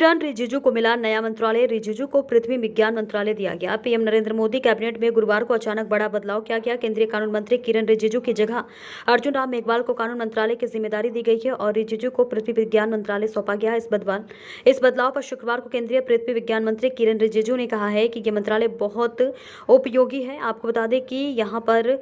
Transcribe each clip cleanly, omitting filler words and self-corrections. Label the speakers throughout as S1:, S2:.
S1: किरण रिजिजू को मिला नया मंत्रालय। रिजिजू को पृथ्वी विज्ञान मंत्रालय दिया गया। पीएम नरेंद्र मोदी कैबिनेट में गुरुवार को अचानक बड़ा बदलाव किया गया। केंद्रीय कानून मंत्री किरण रिजिजू की जगह अर्जुन राम मेघवाल को कानून मंत्रालय की जिम्मेदारी दी गई है और रिजिजू को पृथ्वी विज्ञान मंत्रालय सौंपा गया। इस बदलाव पर शुक्रवार को केंद्रीय पृथ्वी विज्ञान मंत्री किरण रिजिजू ने कहा है कि यह मंत्रालय बहुत उपयोगी है। आपको बता दें कि यहाँ पर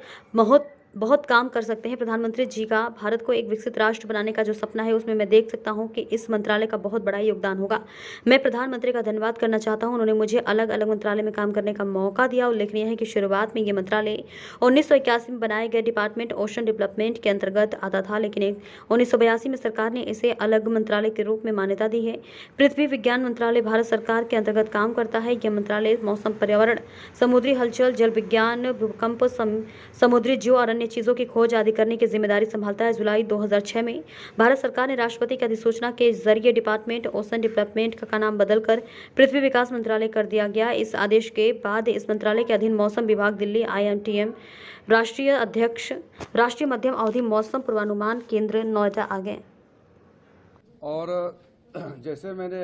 S1: बहुत काम कर सकते हैं। प्रधानमंत्री जी का भारत को एक विकसित राष्ट्र बनाने का जो सपना है उसमें मैं देख सकता हूं कि इस मंत्रालय का बहुत बड़ा योगदान होगा। मैं प्रधानमंत्री का धन्यवाद करना चाहता हूं। उन्होंने मुझे अलग अलग मंत्रालय में काम करने का मौका दिया। उल्लेखनीय है कि शुरुआत में ये मंत्रालय 1981 में बनाए गए डिपार्टमेंट ओशन डेवलपमेंट के अंतर्गत आता था, लेकिन 1982 में सरकार ने इसे अलग मंत्रालय के रूप में मान्यता दी है। पृथ्वी विज्ञान मंत्रालय भारत सरकार के अंतर्गत काम करता है। यह मंत्रालय मौसम, पर्यावरण, समुद्री हलचल, जल विज्ञान, भूकंप, समुद्री जीव और अन्य चीजों की खोज आदि करने की जिम्मेदारी संभालता है। जुलाई 2006 में भारत सरकार ने राष्ट्रपति की अधिसूचना के जरिए डिपार्टमेंट ओशन डेवलपमेंट का नाम बदलकर पृथ्वी विकास मंत्रालय कर दिया गया। इस आदेश के बाद इस मंत्रालय के अधीन मौसम विभाग दिल्ली, IMTM, राष्ट्रीय मध्यम अवधि मौसम पूर्वानुमान केंद्र नोएडा आ गए।
S2: और जैसे मैंने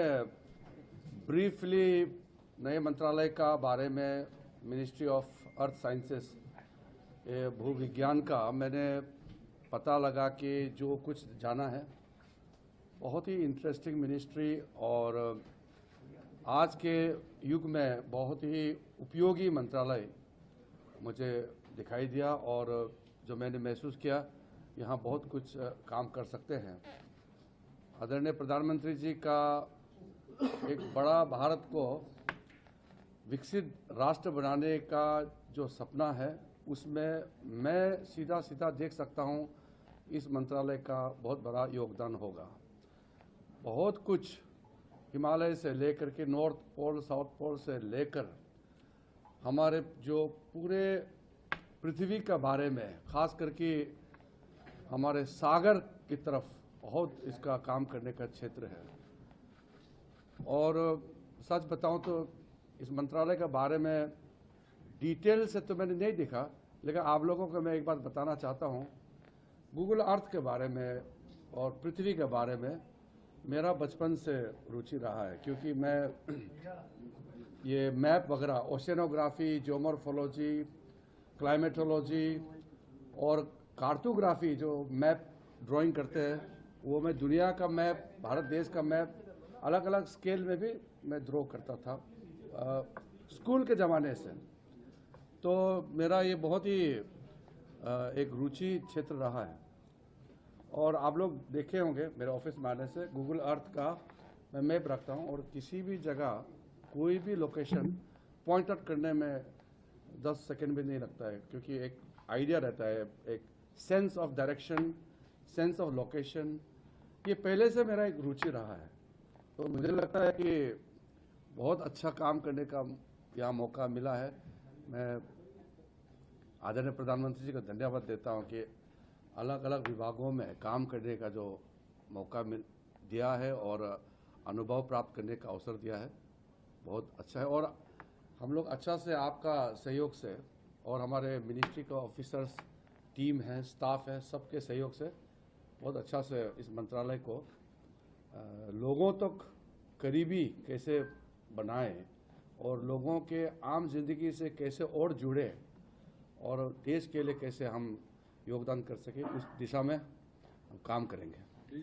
S2: ब्रीफली नए मंत्रालय का बारे में मिनिस्ट्री ऑफ अर्थ साइंसेस, भूविज्ञान का मैंने पता लगा कि जो कुछ जाना है, बहुत ही इंटरेस्टिंग मिनिस्ट्री और आज के युग में बहुत ही उपयोगी मंत्रालय मुझे दिखाई दिया और जो मैंने महसूस किया यहाँ बहुत कुछ काम कर सकते हैं। आदरणीय प्रधानमंत्री जी का एक बड़ा भारत को विकसित राष्ट्र बनाने का जो सपना है उसमें मैं सीधा देख सकता हूँ इस मंत्रालय का बहुत बड़ा योगदान होगा। बहुत कुछ हिमालय से लेकर के नॉर्थ पोल, साउथ पोल से लेकर हमारे जो पूरे पृथ्वी का बारे में, खास करके हमारे सागर की तरफ बहुत इसका काम करने का क्षेत्र है। और सच बताऊं तो इस मंत्रालय के बारे में डिटेल से तो मैंने नहीं देखा, लेकिन आप लोगों को मैं एक बात बताना चाहता हूं। गूगल अर्थ के बारे में और पृथ्वी के बारे में मेरा बचपन से रुचि रहा है, क्योंकि मैं ये मैप वगैरह, ओशियनोग्राफी, जियोमॉर्फोलॉजी, क्लाइमेटोलॉजी और कार्टोग्राफी, जो मैप ड्राइंग करते हैं, वो मैं दुनिया का मैप, भारत देश का मैप अलग अलग स्केल में भी मैं ड्रॉ करता था स्कूल के ज़माने से। तो मेरा ये बहुत ही एक रुचि क्षेत्र रहा है। और आप लोग देखे होंगे मेरे ऑफिस में आने से गूगल अर्थ का मैं मैप रखता हूँ और किसी भी जगह कोई भी लोकेशन पॉइंट आउट करने में 10 सेकंड भी नहीं लगता है, क्योंकि एक आइडिया रहता है, एक sense of direction, sense of location. ये पहले से मेरा एक रुचि रहा है। तो मुझे लगता है कि बहुत अच्छा काम करने का यहाँ मौका मिला है। मैं आदरणीय प्रधानमंत्री जी को धन्यवाद देता हूँ कि अलग अलग विभागों में काम करने का जो मौका दिया है और अनुभव प्राप्त करने का अवसर दिया है, बहुत अच्छा है। और हम लोग अच्छा से आपका सहयोग से और हमारे मिनिस्ट्री का ऑफिसर्स, टीम है, स्टाफ है, सबके सहयोग से बहुत अच्छा से इस मंत्रालय को लोगों तक करीबी कैसे बनाएं और लोगों के आम जिंदगी से कैसे और जुड़े और देश के लिए कैसे हम योगदान कर सकें, उस दिशा में हम काम करेंगे।